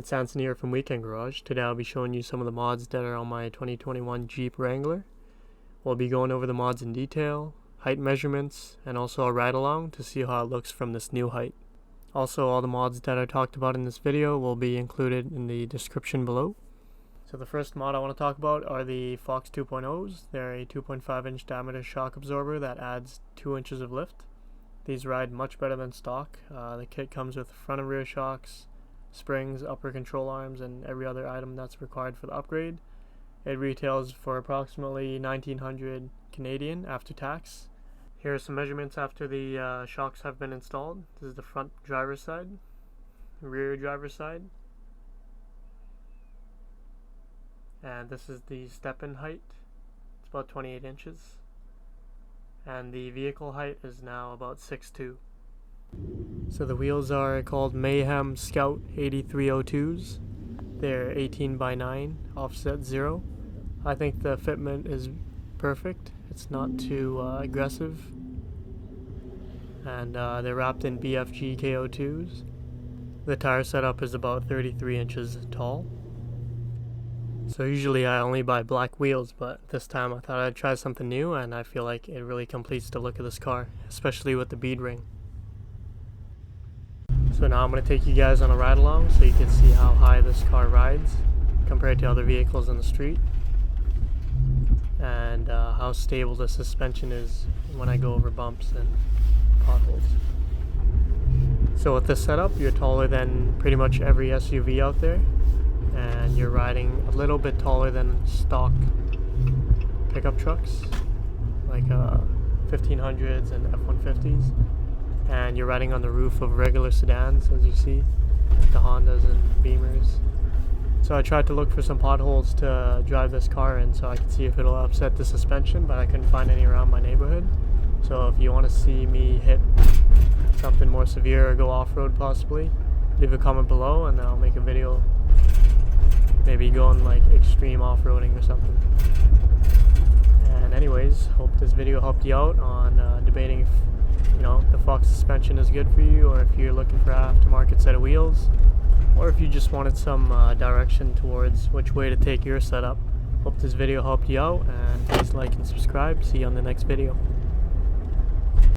It's Anthony here from Weekend Garage. Today I'll be showing you some of the mods that are on my 2021 Jeep Wrangler. We'll be going over the mods in detail, height measurements, and also a ride along to see how it looks from this new height. Also, all the mods that I talked about in this video will be included in the description below. So the first mod I want to talk about are the Fox 2.0s. They're a 2.5 inch diameter shock absorber that adds 2 inches of lift. These ride much better than stock. The kit comes with front and rear shocks, springs, upper control arms, and every other item that's required for the upgrade. It retails for approximately $1,900 Canadian after tax. Here are some measurements after the shocks have been installed. This is the front driver's side, rear driver's side, and this is the step-in height. It's about 28 inches, and the vehicle height is now about 6'2". So the wheels are called Mayhem Scout 8302s. They're 18x9 offset 0. I think the fitment is perfect. It's not too aggressive, and they're wrapped in BFG KO2s. The tire setup is about 33 inches tall. So usually I only buy black wheels, but this time I thought I'd try something new, and I feel like it really completes the look of this car, especially with the bead ring. So now I'm going to take you guys on a ride along so you can see how high this car rides compared to other vehicles on the street, and how stable the suspension is when I go over bumps and potholes. So with this setup, you're taller than pretty much every SUV out there, and you're riding a little bit taller than stock pickup trucks like 1500s and F-150s. And you're riding on the roof of regular sedans, as you see, like the Hondas and Beamers. So I tried to look for some potholes to drive this car in so I could see if it'll upset the suspension, but I couldn't find any around my neighborhood. So if you want to see me hit something more severe or go off-road possibly, leave a comment below and I'll make a video, maybe going like extreme off-roading or something. And anyways, hope this video helped you out on debating if the Fox suspension is good for you, or if you're looking for an aftermarket set of wheels, or if you just wanted some direction towards which way to take your setup. Hope this video helped you out, and please like and subscribe. See you on the next video.